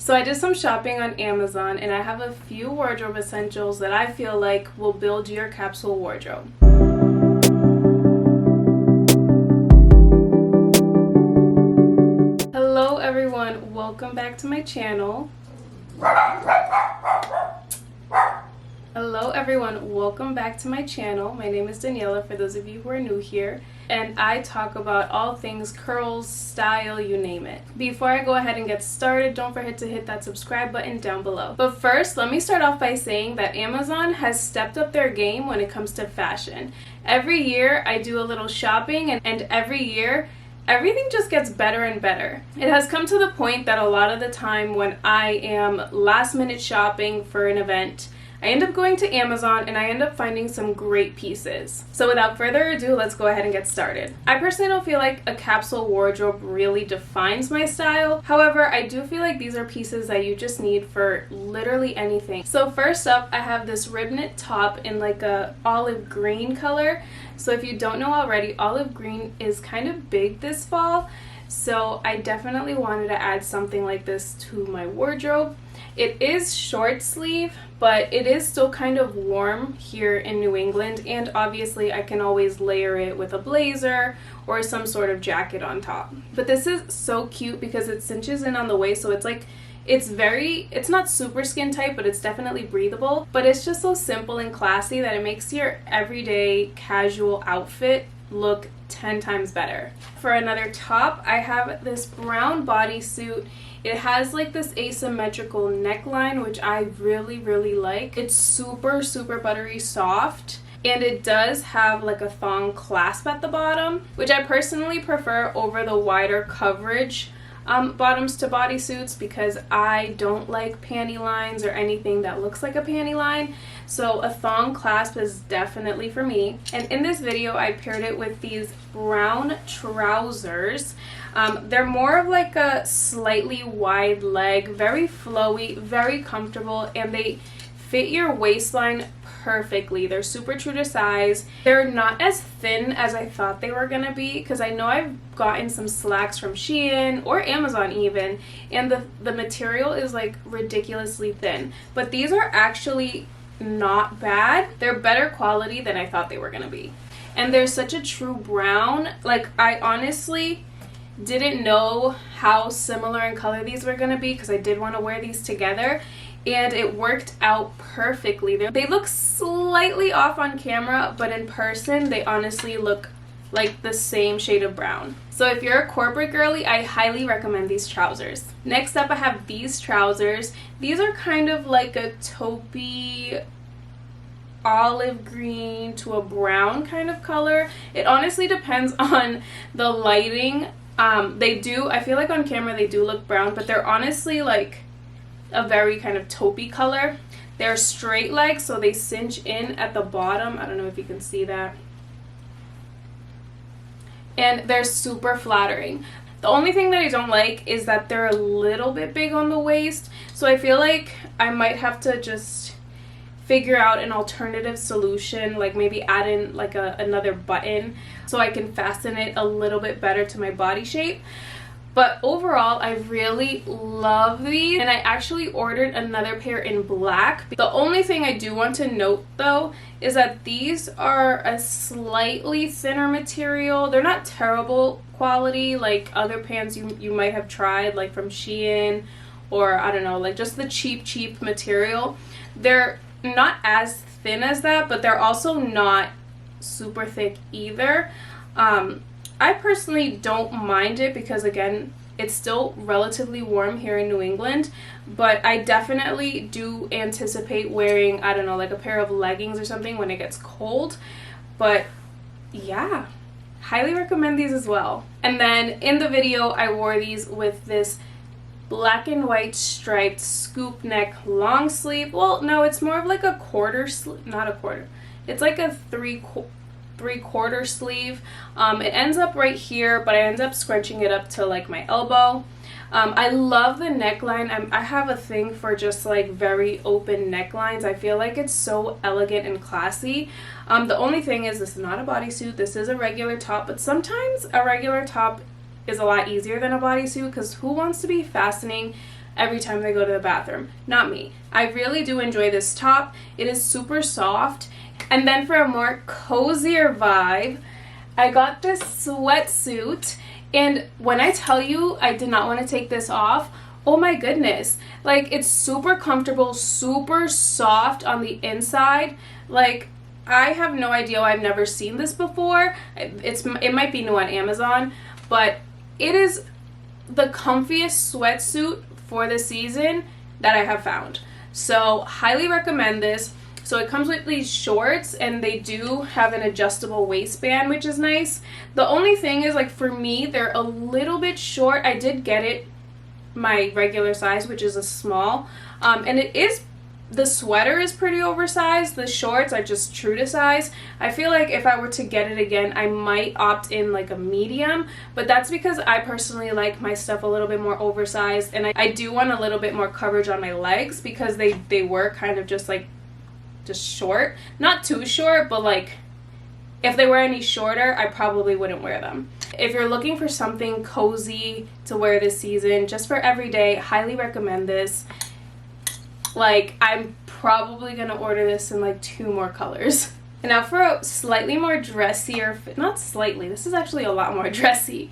So I did some shopping on Amazon and I have a few wardrobe essentials that I feel like will build your capsule wardrobe. Hello everyone, welcome back to my channel. Hello everyone, welcome back to my channel. My name is Daniela for those of you who are new here, and I talk about all things curls, style, you name it. Before I go ahead and get started, don't forget to hit that subscribe button down below. But first, let me start off by saying that Amazon has stepped up their game when it comes to fashion. Every year I do a little shopping and every year everything just gets better and better. It has come to the point that a lot of the time when I am last minute shopping for an event, I end up going to Amazon and I end up finding some great pieces. So without further ado, let's go ahead and get started. I personally don't feel like a capsule wardrobe really defines my style. However, I do feel like these are pieces that you just need for literally anything. So first up, I have this rib knit top in like a olive green color. So if you don't know already, olive green is kind of big this fall. So I definitely wanted to add something like this to my wardrobe. It is short sleeve, but it is still kind of warm here in New England, and obviously I can always layer it with a blazer or some sort of jacket on top. But this is so cute because it cinches in on the waist, so it's like it's not super skin tight, but it's definitely breathable. But it's just so simple and classy that it makes your everyday casual outfit look 10 times better. For another top, I have this brown bodysuit. It has like this asymmetrical neckline, which I really like. It's super buttery soft, and it does have like a thong clasp at the bottom, which I personally prefer over the wider coverage bottoms to bodysuits because I don't like panty lines or anything that looks like a panty line. So a thong clasp is definitely for me. And in this video, I paired it with these brown trousers. They're more of like a slightly wide leg, very flowy, very comfortable, and they fit your waistline perfectly. They're super true to size. They're not as thin as I thought they were gonna be, because I know I've gotten some slacks from Shein or Amazon even, and the material is like ridiculously thin. But these are actually not bad. They're better quality than I thought they were gonna be. And they're such a true brown. Like, I honestly didn't know how similar in color these were gonna be because I did want to wear these together, and it worked out perfectly. They look slightly off on camera, but in person they honestly look like the same shade of brown. So if you're a corporate girly, I highly recommend these trousers. Next up, I have these trousers. These are kind of like a taupey olive green to a brown kind of color. It honestly depends on the lighting. I feel like on camera they do look brown, but they're honestly like a very kind of taupey color. They're straight legs, so they cinch in at the bottom. I don't know if you can see that. And they're super flattering. The only thing that I don't like is that they're a little bit big on the waist, so I feel like I might have to just figure out an alternative solution, like maybe add in like another button so I can fasten it a little bit better to my body shape. But overall, I really love these, and I actually ordered another pair in black. The only thing I do want to note though is that these are a slightly thinner material. They're not terrible quality like other pants you might have tried, like from Shein, or I don't know, like just the cheap material. They're not as thin as that, but they're also not super thick either. I personally don't mind it because, again, it's still relatively warm here in New England, but I definitely do anticipate wearing, I don't know, like a pair of leggings or something when it gets cold. But yeah, highly recommend these as well. And then in the video, I wore these with this black and white striped scoop neck long sleeve. Well, no, it's more of like a quarter sleeve, not a quarter. It's like a three-quarter sleeve. It ends up right here, but I end up scrunching it up to like my elbow. I love the neckline. I have a thing for just like very open necklines. I feel like it's so elegant and classy. The only thing is this is not a bodysuit. This is a regular top, but sometimes a regular top is a lot easier than a bodysuit because who wants to be fastening every time they go to the bathroom. Not me. I really do enjoy this top. It is super soft. And then for a more cozier vibe, I got this sweatsuit. And when I tell you I did not want to take this off, oh my goodness. Like, it's super comfortable, super soft on the inside. Like, I have no idea why I've never seen this before. It might be new on Amazon, but it is the comfiest sweatsuit for the season that I have found. So highly recommend this. So it comes with these shorts, and they do have an adjustable waistband, which is nice. The only thing is, like, for me, they're a little bit short. I did get it my regular size, which is a small, and the sweater is pretty oversized. The shorts are just true to size. I feel like if I were to get it again, I might opt in like a medium, but that's because I personally like my stuff a little bit more oversized, and I do want a little bit more coverage on my legs because they were kind of just short. Not too short, but like if they were any shorter, I probably wouldn't wear them. If you're looking for something cozy to wear this season, just for every day, highly recommend this. Like, I'm probably gonna order this in like 2 more colors. And now for a slightly more dressier fit, not slightly, this is actually a lot more dressy,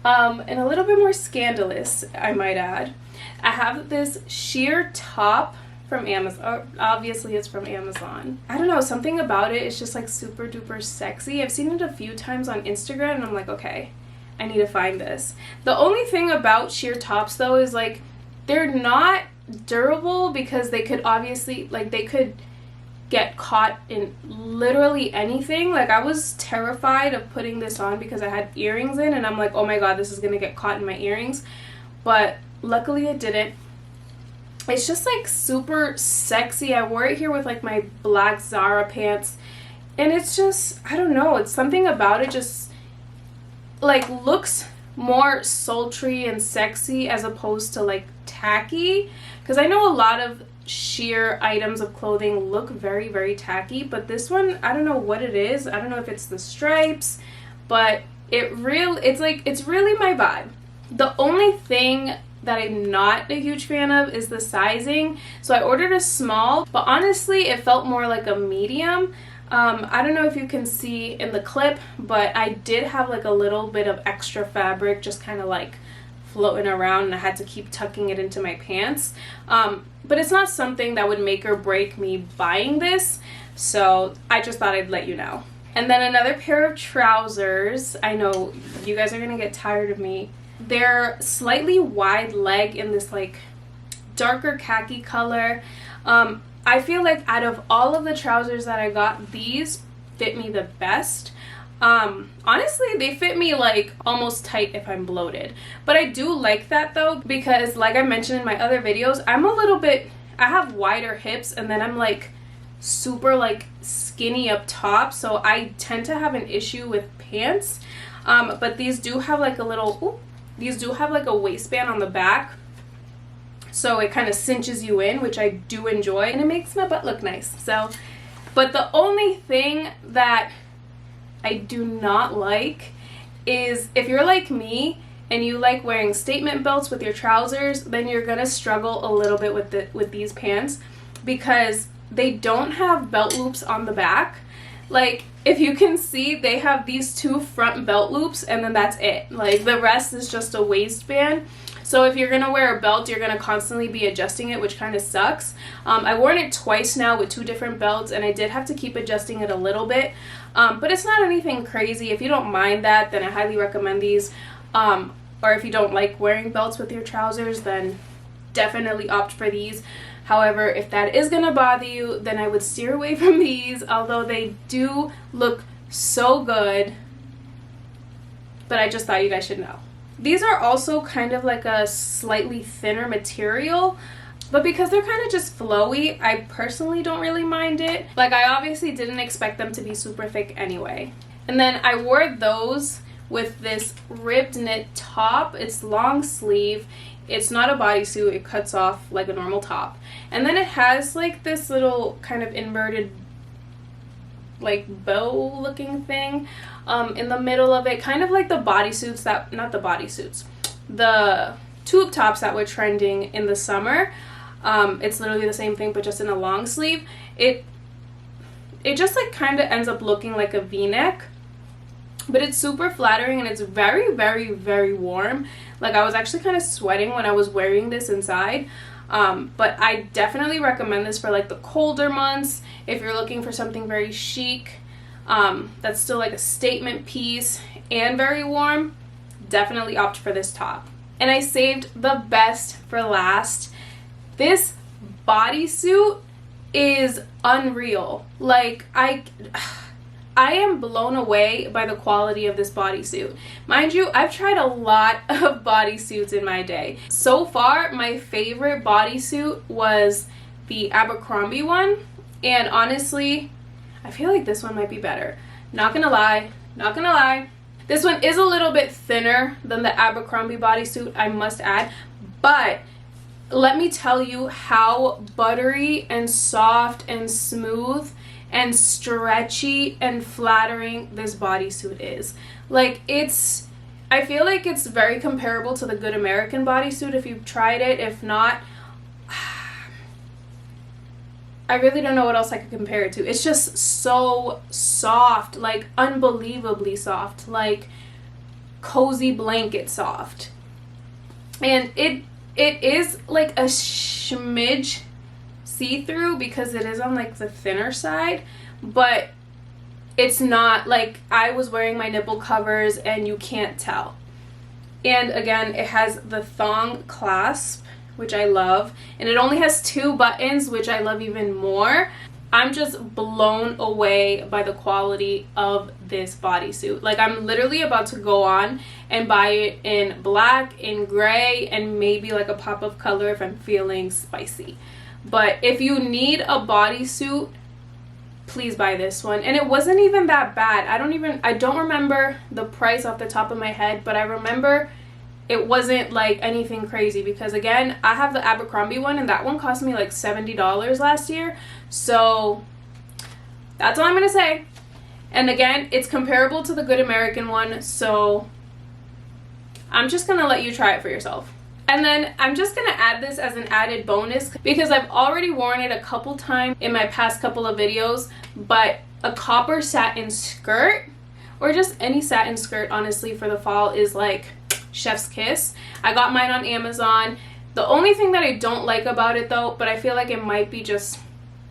and a little bit more scandalous, I might add. I have this sheer top from Amazon. Obviously it's from Amazon. I don't know, something about it is just like super duper sexy. I've seen it a few times on Instagram and I'm like, okay, I need to find this. The only thing about sheer tops though is like they're not durable, because they could obviously, like, they could get caught in literally anything. Like, I was terrified of putting this on because I had earrings in, and I'm like, oh my god, this is gonna get caught in my earrings, but luckily it didn't. It's just like super sexy. I wore it here with like my black Zara pants, and it's just, I don't know, it's something about it just like looks more sultry and sexy as opposed to like tacky, because I know a lot of sheer items of clothing look very, very tacky, but this one, I don't know what it is. I don't know if it's the stripes, but it's really my vibe. The only thing that I'm not a huge fan of is the sizing. So I ordered a small, but honestly it felt more like a medium. I don't know if you can see in the clip, but I did have like a little bit of extra fabric just kind of like floating around, and I had to keep tucking it into my pants. But it's not something that would make or break me buying this, so I just thought I'd let you know. And then another pair of trousers. I know you guys are gonna get tired of me. They're slightly wide leg in this like darker khaki color. I feel like out of all of the trousers that I got, these fit me the best. Honestly, they fit me like almost tight if I'm bloated, but I do like that though, because like I mentioned in my other videos, I have wider hips, and then I'm like super like skinny up top, so I tend to have an issue with pants. But these do have like a waistband on the back, so it kind of cinches you in, which I do enjoy, and it makes my butt look nice. So, but the only thing that I do not like is if you're like me and you like wearing statement belts with your trousers, then you're gonna struggle a little bit with these pants, because they don't have belt loops on the back. Like, if you can see, they have these 2 front belt loops, and then that's it. Like, the rest is just a waistband. So if you're gonna wear a belt, you're gonna constantly be adjusting it, which kind of sucks. I've worn it twice now with 2 different belts, and I did have to keep adjusting it a little bit. But it's not anything crazy. If you don't mind that, then I highly recommend these. Or if you don't like wearing belts with your trousers, then definitely opt for these. However, if that is gonna bother you, then I would steer away from these, although they do look so good. But I just thought you guys should know. These are also kind of like a slightly thinner material, but because they're kind of just flowy, I personally don't really mind it. Like, I obviously didn't expect them to be super thick anyway. And then I wore those with this ribbed knit top. It's long sleeve. It's not a bodysuit. It cuts off like a normal top. And then it has like this little kind of inverted like bow looking thing in the middle of it, kind of like the bodysuits that, not the bodysuits, the tube tops that were trending in the summer. It's literally the same thing but just in a long sleeve. It just like kind of ends up looking like a v-neck, but it's super flattering and it's very, very, very warm. Like, I was actually kind of sweating when I was wearing this inside. But I definitely recommend this for like the colder months. If you're looking for something very chic, that's still like a statement piece and very warm, definitely opt for this top. And I saved the best for last. This bodysuit is unreal. Like, I am blown away by the quality of this bodysuit. Mind you, I've tried a lot of bodysuits in my day. So far, my favorite bodysuit was the Abercrombie one. And honestly, I feel like this one might be better. Not gonna lie, not gonna lie. This one is a little bit thinner than the Abercrombie bodysuit, I must add. But let me tell you how buttery and soft and smooth and stretchy and flattering this bodysuit is. Like, I feel like it's very comparable to the Good American bodysuit if you've tried it. If not, I really don't know what else I could compare it to. It's just so soft, like unbelievably soft, like cozy blanket soft. And it is like a smidge see-through because it is on like the thinner side, but it's not like I was wearing my nipple covers and you can't tell. And again, it has the thong clasp, which I love, and it only has 2 buttons, which I love even more. I'm just blown away by the quality of this bodysuit. Like, I'm literally about to go on and buy it in black, in gray, and maybe like a pop of color if I'm feeling spicy. But if you need a bodysuit, please buy this one. And it wasn't even that bad. I don't remember the price off the top of my head, but I remember it wasn't like anything crazy because, again, I have the Abercrombie one and that one cost me like $70 last year. So that's all I'm gonna say. And again, it's comparable to the Good American one, so I'm just gonna let you try it for yourself. And then I'm just gonna add this as an added bonus because I've already worn it a couple times in my past couple of videos, but a copper satin skirt, or just any satin skirt honestly for the fall, is like chef's kiss. I got mine on Amazon. The only thing that I don't like about it though, but I feel like it might be just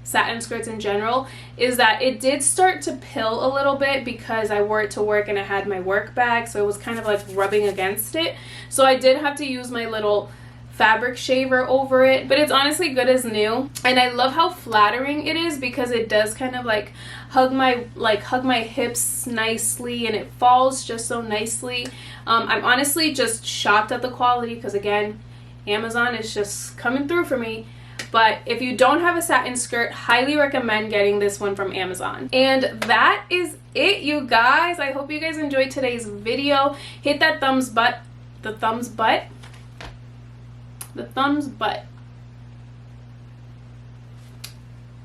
satin skirts in general, is that it did start to pill a little bit because I wore it to work and I had my work bag, so it was kind of like rubbing against it. So I did have to use my little fabric shaver over it, but it's honestly good as new. And I love how flattering it is because it does kind of like hug my hips nicely, and it falls just so nicely. I'm honestly just shocked at the quality because, again, Amazon is just coming through for me. But if you don't have a satin skirt, highly recommend getting this one from Amazon. And that is it, you guys. I hope you guys enjoyed today's video. Hit that thumbs butt.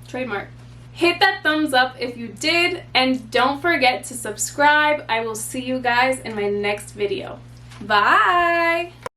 Trademark. Hit that thumbs up if you did, and don't forget to subscribe. I will see you guys in my next video. Bye!